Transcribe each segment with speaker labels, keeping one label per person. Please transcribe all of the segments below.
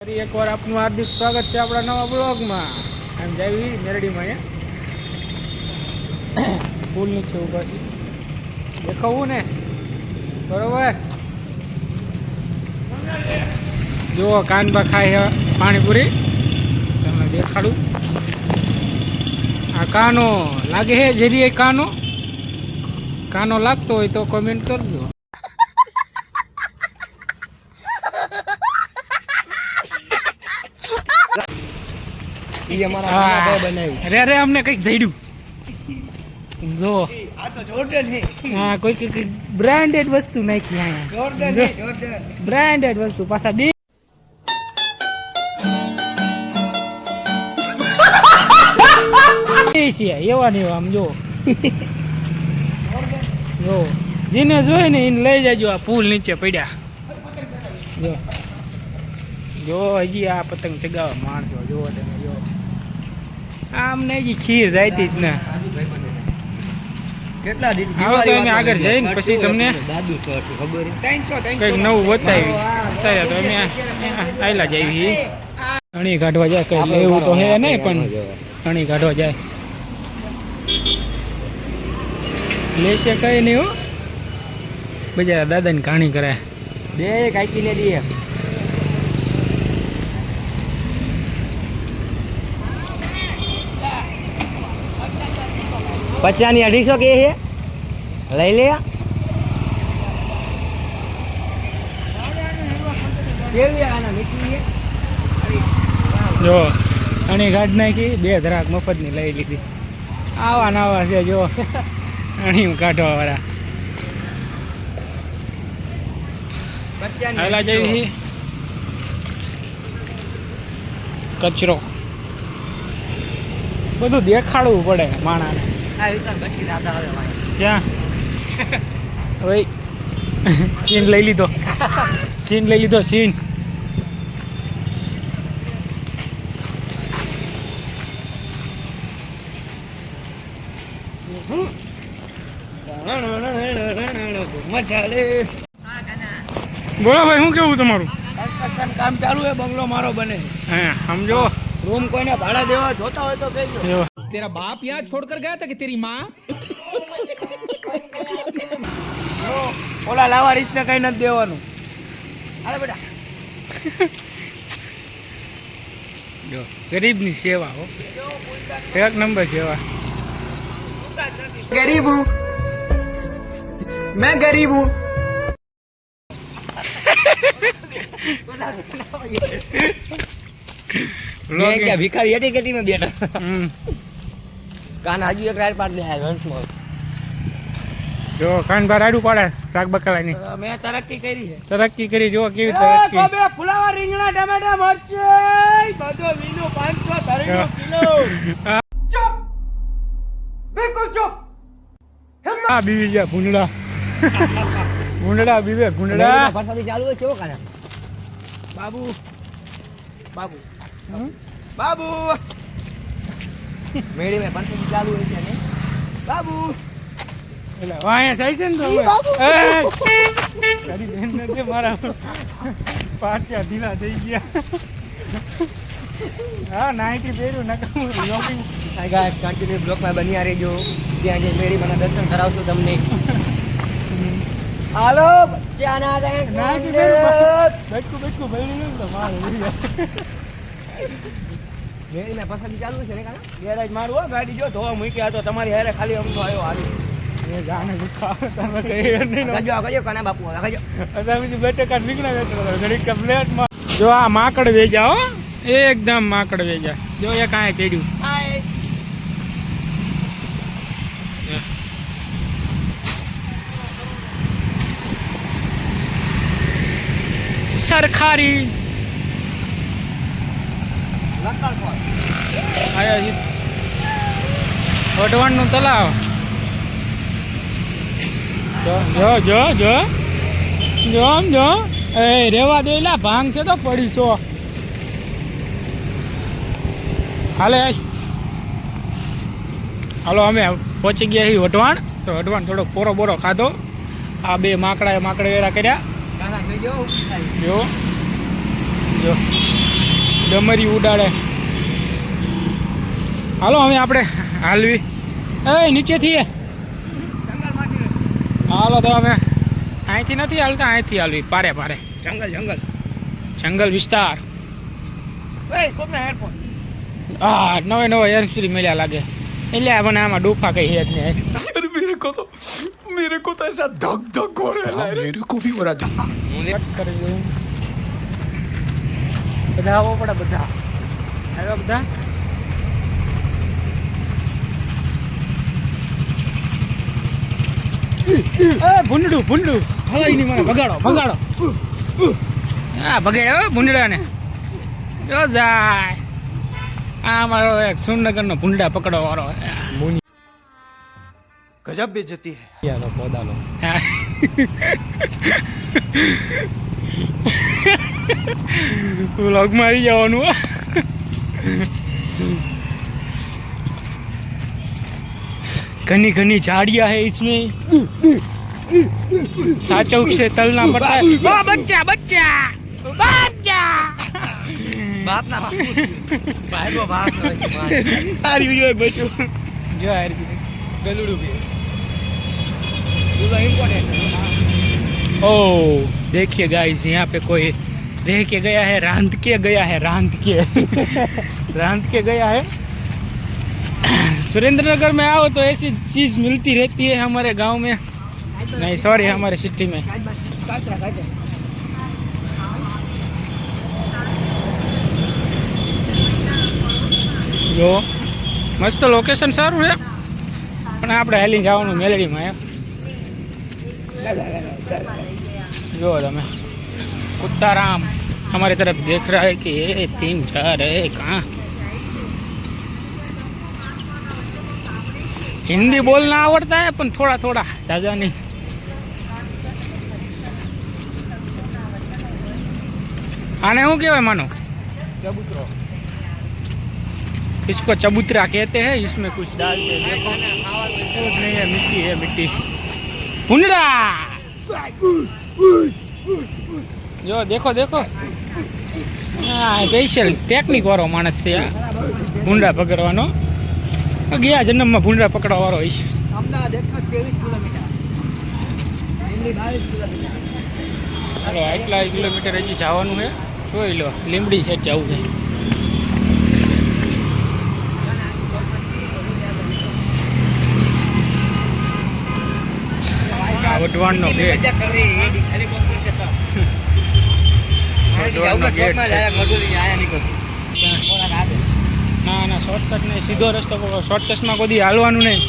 Speaker 1: ફરી એકવાર આપનું હાર્દિક સ્વાગત છે આપણા નવા બ્લોગમાં. એમ જાવી મેરડીમાં અહીંયા પુલ નીચે ઊભા છે, દેખાવું ને બરોબર. જુઓ કાનબા ખાય પાણીપુરી, તમને દેખાડું. આ કાનો લાગે છે જરીએ, કાનો લાગતો હોય તો કોમેન્ટ કરજો. અરે અમને કઈક જડ્યું જો. હા, કોઈ બ્રાન્ડેડ વસ્તુ નાખી અહીંયા, બ્રાન્ડેડ વસ્તુ પાછા બે એવા ને એવા. આમ જો જો જેને જોઈ ને એને લઈ જાજો. આ પુલ નીચે પડ્યા જો, જો હજી આ પતંગ ચગાવવા માણસો જો તમે જો. આમને હજી ખીર જાયતી જ ને. કેટલા દિન આગળ જઈને પછી તમને કઈક નવું બતાવી. અત્યારે તો અમે આયલા જઈએ અણી કાઢવા જાય. કઈ લેવું તો હે નહીં, પણ અણી કાઢવા જાય લેશે કઈ નહીં હો. બજારા દાદાની કહાણી કરે દે કાકીને દે.
Speaker 2: પચાની 250 કે છે, લઈ લે.
Speaker 1: જો અણી કાઢ નાખી, 2 ધરાક મફતની લઈ લીધી. આવા નાવા છે જો અણી કાઢવા વાળા. હાલા જેવી કચરો બધું દેખાડવું પડે માણાને. ક્યાં ભાઈ સીન લઈ લીધો, સીન લઈ લીધો, સીન. બોલો ભાઈ, શું કેવું તમારું?
Speaker 2: કામ ચાલુ है, બંગલો મારો બને.
Speaker 1: હા સમજો,
Speaker 2: રૂમ કોઈને ભાડા દેવા જોતા હોય તો કહેજો.
Speaker 3: तेरा बाप यहाँ छोड़कर गया था कि तेरी माँ?
Speaker 2: ઓલા લાવારીસ ને કઈ નથી દેવાનું. અરે બેટા
Speaker 1: જો ગરીબની સેવા હો, એક નંબર સેવા.
Speaker 3: गरीब हूँ मैं, गरीब हूँ.
Speaker 2: मैं क्या भिखारी एटी केटी में बैठा. કાન હજુ એક રાઈડ પાડ દે હંસમાં.
Speaker 1: જો કાન બાર આડું પાડે શાક બકાલાની.
Speaker 2: મેં તરક્કી કરી છે.
Speaker 1: તરક્કી કરી, જો કેવી તરક્કી.
Speaker 2: બે ફુલાવા રીંગણા ટમેટા મરચાઈ બધો વીનો 500 ધરીનો કિલો.
Speaker 3: चुप, बिल्कुल चुप.
Speaker 1: આ બીવી ગયા ભૂંડડા. ભૂંડડા બીવે ભૂંડડા.
Speaker 2: વરસાદી ચાલુ હોય કેવો કાના બાબુ બાબુ બાબુ મેળી મે વરસાદી ચાલુ હોય છે ને બાબુ.
Speaker 1: એટલે વાયા થાય છે ને તો હવે તારી બેન નથી મારા પાછા ઢીલા થઈ ગયા. હા, નાઇટી પહેર્યું નકામું જોગિંગ.
Speaker 2: ગાઈસ કન્ટિન્યુ બ્લોકમાં બન્યા રહેજો. ત્યાં જે મેળી મને દર્શન કરાવશું તમને. હાલો બચ્ચાના
Speaker 1: નાઇટી પહેર્યું બેઠું બેઠું ભરી તો મારે
Speaker 2: મેળી મે પસંદ ચાલુ છે ને કાના ગેરેજ મારું હો. ગાડી જો ધોવા મૂક્યા તો તમારી હારે ખાલી અમથો આવ્યો હાલી.
Speaker 1: એ જાણે દુખાવ તમે કઈ નહીં
Speaker 2: કજો કજો કાના બાપુ કજો.
Speaker 1: અત્યારે બીજું બેઠે કાઢ નીકળ્યા બેઠો ઘડીક પ્લેટમાં. જો આ માકડ વેજા હો, એકદમ માકડ વેજા. જો એ કાંઈ ચડ્યું. સરખારી આયા છે વઢવાણનું તલાવ. જો જો જો જો જો જો એ રેવા દેલા ભાંગ છે તો પડીશો. હાલે હાલો, અમે પહોંચી ગયા છીએ વઢવાણ. તો વઢવાણ થોડોક પોરો બોરો ખાધો. આ બે માકડા વેરા કર્યા. જો જો ડમરી ઉડાડે. હાલો હવે આપણે હાલવી. એ નીચેથી હાલો તો અમે અહીંથી નથી હાલતા, અહીંથી હાલવી પારે પારે. જંગલ વિસ્તાર. હા નવો હેરસ્પ્રી મળ્યા લાગે એટલે મને આમાં ડોફા કઈ હેત ને.
Speaker 3: मेरे को तो ऐसा धक धक हो रहा है मेरे को भी हो रहा
Speaker 1: કરી દઉં. બધા આવવો પડે, બધા આવ્યા બધા. ભૂંડું હલાઈ ની મને ભગાડો. હા ભગાડ્યો ભૂંડડાને. જો જાય આ મારો એક સુરનગરનો ભૂંડા પકડવા વાળો.
Speaker 3: गजब बेइज्जती है
Speaker 2: યાલો પોદાલો.
Speaker 1: વ્લોગમાં આવી જવાનું. घनी घनी झाड़ियां है इसमें, साचौक से तलना पड़ता है. बच्चा बच्चा बच्चा
Speaker 2: બાપ ના ભાઈ કો બાપ
Speaker 1: आ रही है बच्चों जो आ रही है
Speaker 2: ગલુડું બી दूल्हा इम्पोर्टेंट.
Speaker 1: ओह देखिए गाइस यहाँ पे कोई रह के गया है, रांध के गया है. सुरेंद्रनगर में आओ तो ऐसी चीज़ मिलती रहती है हमारे गांव में, नहीं सॉरी हमारे सिटी में. જો મસ્ત લોકેશન સારું છે પણ આપણે હાલી જવાનું મેલડીમાં. જો તમે कुत्ताराम हमारे तरफ देख रहा है कि ये 3-4 है कहाँ. हिंदी बोलना आवड़ता है पर थोड़ा थोड़ा, ज़्यादा नहीं. आने हूँ क्या मानो
Speaker 2: ચબૂતરો.
Speaker 1: इसको चबूतरा कहते हैं. इसमें कुछ डालते हैं, कुछ नहीं है, मिट्टी है मिट्टी. भुंडड़ा जो देखो देखो स्पेशल टेक्निक वाળો માણસ છે આ ભૂંડા પકડવાનો. ગયા જન્મમાં ભૂંડા પકડવા વાળો હોય છે.
Speaker 2: Ahmedabad 23 kilometre, Delhi 22 kilometre.
Speaker 1: ચાલો આટલા કિલોમીટર હજી જવાનું છે. જોઈ લો લીમડી છે જવું છે. વઢવાણનો ગેટ, વઢવાણનો ગેટ છે. ના ના શોર્ટકટ નહીં, સીધો રસ્તો પકડો. શોર્ટકટમાં કોઈ હાલવાનું નહીં.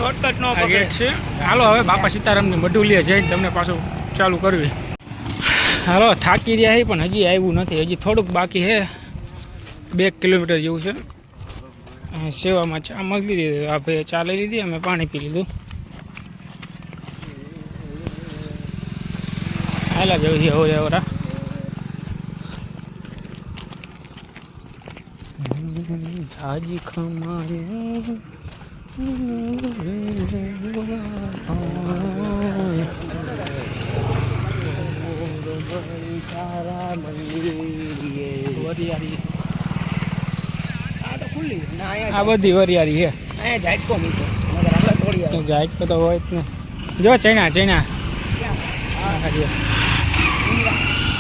Speaker 2: શોર્ટકટ નો
Speaker 1: આ ગેટ છે. હાલો હવે બાપા સીતારામની મઢુલીએ જઈને તમને પાછું ચાલુ કરવી. હાલો થાકી રહ્યા છે પણ હજી આવ્યું નથી, હજી થોડુંક બાકી છે. 2 કિલોમીટર જેવું છે. સેવામાં ચા મળી લીધી, આ ભાઈ ચા લઈ લીધી, અમે પાણી પી લીધું. હાલા જવું છે હવે ઓરા. જાજી ખમારે આ બધી વરિયાળી છે. જાઈટ પર તો હોય જ ને. જો ચૈના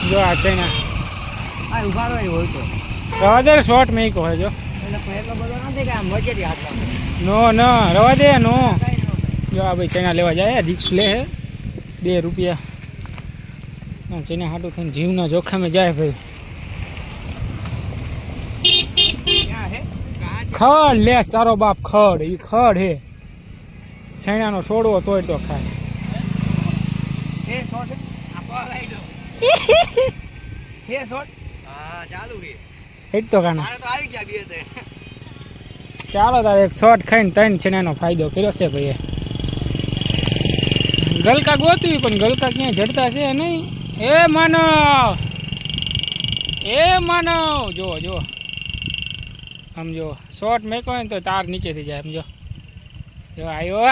Speaker 1: જો આ ચૈના રવા દે. શોર્ટ મેં કહો જો નો રવા દે નો. જો આ ભાઈ ચૈના લેવા જાય, રિક્સ લે હે. 2 રૂપિયા ચૈના હાટું થઈને જીવના જોખમે જાય ભાઈ. ખડ લેસ તારો બાપ, ખડ એ ખડ હે. છૈણાનો છોડવો તોય તો ખાય. હિટ તો કાના. ચાલો તારે એક શોર્ટ ખાઈને 3 છૈણાનો ફાયદો કર્યો છે ભાઈ. ગલકા ગોતવી પણ ગલકા ક્યાંય જડતા છે નહીં. એ માનવ જો સમજો શોર્ટ મેકો હોય ને તો તાર નીચેથી જાય. સમજો જો આયો.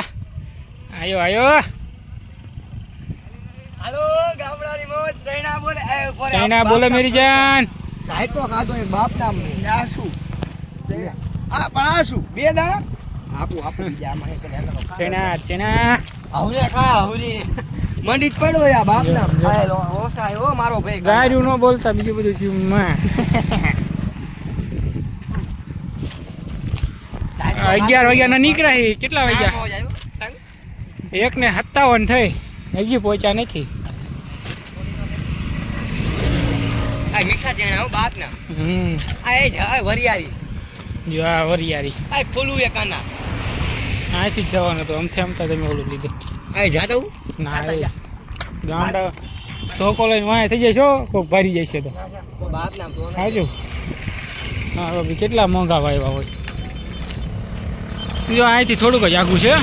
Speaker 2: હાલો ગામડાની મોજ. ચૈના બોલે એ ઉપર
Speaker 1: ચાઇના બોલે મેરી જાન.
Speaker 2: કાઈ તો ખાધો એક બાપ નામ આ શું આ પણ આ શું બે દાણા આપું બીજા આમાં એક
Speaker 1: ચાઇના ચાઇના
Speaker 2: આવરે ખા આવરે મંડી જ પડ્યો યા બાપ નામ આયલો ઓસાય ઓ મારો ભાઈ
Speaker 1: ગાયરું ન બોલતા બીજું બધું જીવમાં 11 વાગ્યાના નીકળ્યા છે. કેટલા વાગ્યા? 1:57 થઈ, હજી પહોંચ્યા નથી.
Speaker 2: આ મીઠા ચેણા હો બાપ ના આ એ જ વરિયાળી
Speaker 1: જો આ વરિયાળી
Speaker 2: આ ખોલું એ કાના
Speaker 1: અહીંથી જ જવાનું હતું. અમથે તમે ઓલું લીધું.
Speaker 2: આ જાતો
Speaker 1: ના ગાંડા ધોકો લઈને વાંહે થઈ જાય છો, કોક ભારી જાય છે તો
Speaker 2: બાપ નામ તો
Speaker 1: હાજુ. હા બાબી કેટલા મોંઘા વાવ્યા હોય. જો અહીંથી થોડુંક જ આઘું છે,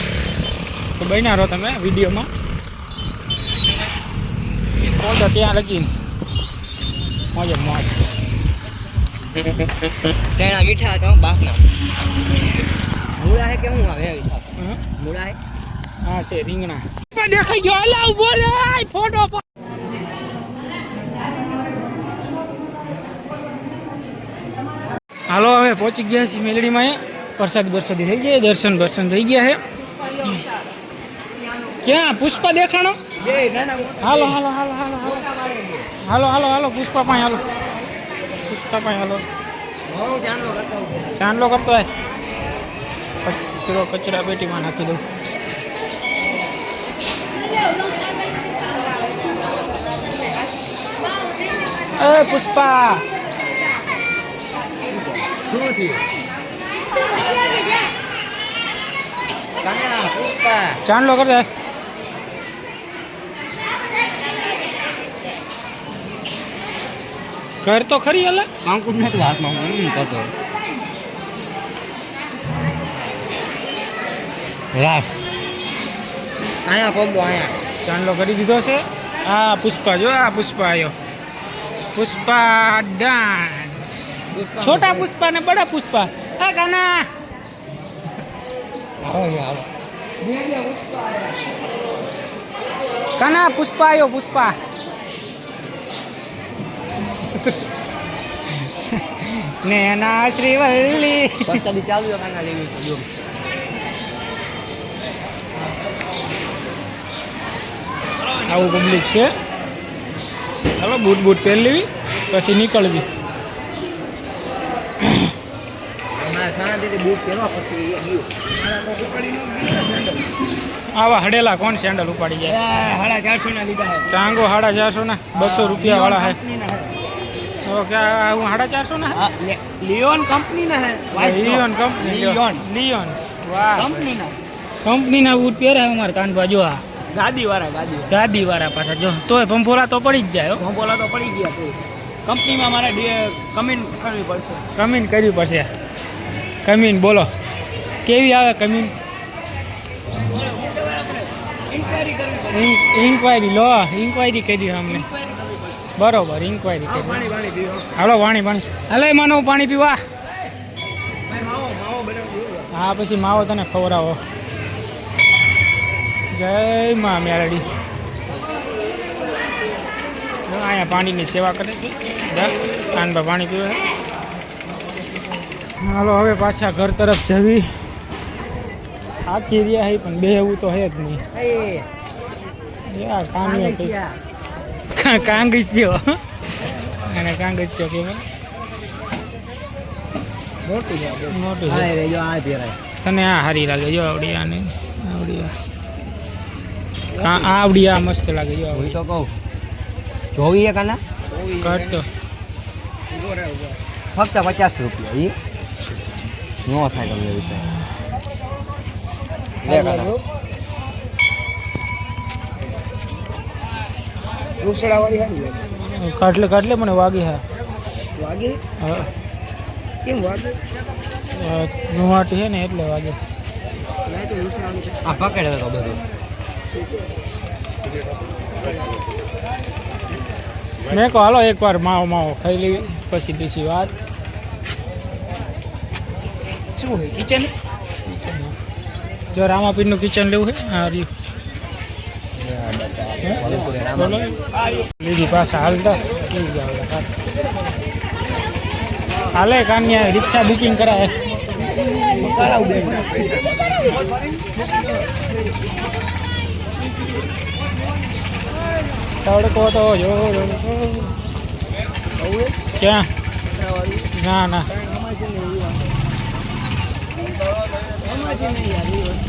Speaker 1: તો બન્યા રહો તમે વિડીયોમાં. તો ત્યાં લગીને મોજે મોજ.
Speaker 2: ચેણા મીઠા હતા બાપ ના મૂળા હે કે હું આવે મૂળા હે
Speaker 1: હા છે રીંગણા દેખાઈ ગયો. અલાવ બોલે ફોટો. હાલો હવે પહોંચી ગયા છીએ મેલડીમાં. પ્રસાદ બરસાદી થઈ ગયા, દર્શન થઈ ગયા છે. ક્યાં પુષ્પા દેખાણો? હાલો હાલો હાલો હાલો હાલો હાલો હાલો પુષ્પા પાસે હાલો. પુષ્પા પાસે હાલો. ચાંદલો કરતો હોય કચરા પેટીમાં નાખી દઉં. એ પુષ્પા
Speaker 2: શું થયું કાના પુષ્પા
Speaker 1: ચાંદલો કરતા ઘર તો ખરી અલા
Speaker 2: અંકુર નતું હાથમાં હું કરતો રાખ આયા પગો આયા
Speaker 1: ચાંદલો કરી દીધો છે. આ પુષ્પા જો આ પુષ્પા આવ્યો. પુષ્પા ડાન્સ. છોટા પુષ્પા ને બડા પુષ્પા. હા કાના કાના પુષ્પા આવ્યો. પુષ્પા નેના શ્રીવલ્લી
Speaker 2: પછાડી ચાલુ કાના લેવી જો
Speaker 1: આવું પબ્લિક છે. ચાલો બૂટ પહેરી લેવી પછી નીકળવી. આવા હડેલા કોણ સેન્ડલ ઉપાડી જાય?
Speaker 2: 450 ના લીધા હે
Speaker 1: ટાંગો 450 ના 200 રૂપિયા વાળા હે. તો ક્યાં હું 450 ના હે?
Speaker 2: લિયોન કંપની ના હે
Speaker 1: લિયોન કંપની. લિયોન વાહ
Speaker 2: કંપની
Speaker 1: ના બૂટ પહેરે અમારે કાનભા. જો આ
Speaker 2: ગાદી
Speaker 1: વાળા પાછા જો તોય પંપોલા તો પડી જ જાય.
Speaker 2: બોલા તો પડી ગયા તો કંપનીમાં મારે કમીન કરવી પડશે.
Speaker 1: કમીન કરવી પડશે. કમીન બોલો કેવી આવે કમીન? ઇન્ક્વાયરી લો. ઇન્ક્વાયરી કરી અમને બરોબર. ઇન્ક્વાયરી કરી. હાલો પાણી હાલે માનો પાણી પીવા. હા પછી માવો તને ખવડાવો. જય મા મેરડી. અહીંયા પાણીની સેવા કરે છે. કાનબા પાણી પીવે. હાલો હવે પાછા ઘર તરફ જવી. થાકી રહ્યા છે પણ બે એવું તો હે જ નહીં. કાંગસ્યો અને કાંગસ્યો કે મોટી તને આ સારી લાગે. જો આવડિયા ને આવડિયા મસ્ત લાગે. જો
Speaker 2: હું તો કહું જોઈએ કાના
Speaker 1: કટ તો
Speaker 2: ફક્ત 50 રૂપિયા એ નો થાય તમને વિચાર રૂસડા વાળી હારી
Speaker 1: કાટલે મને વાગી. હા
Speaker 2: વાગે
Speaker 1: હા
Speaker 2: કેમ વાગે
Speaker 1: ગુવાહાટી છે ને એટલે વાગે.
Speaker 2: આ પકડે તો બધું
Speaker 1: મેં કહો હાલો એકવાર માવો ખાઈ લેવી પછી બીજી વાત.
Speaker 2: શું હોય કિચન
Speaker 1: જો રામાપીરનું કિચન લેવું છે. હા રહ્યું બોલો લીધી પાછા હાલતા લઈ જાવ હાલે કાન્યા રિક્ષા બુકિંગ કરાય
Speaker 2: કરાવું દે
Speaker 1: તડકો તો જો ક્યાં ના ના
Speaker 2: અમારે છે ને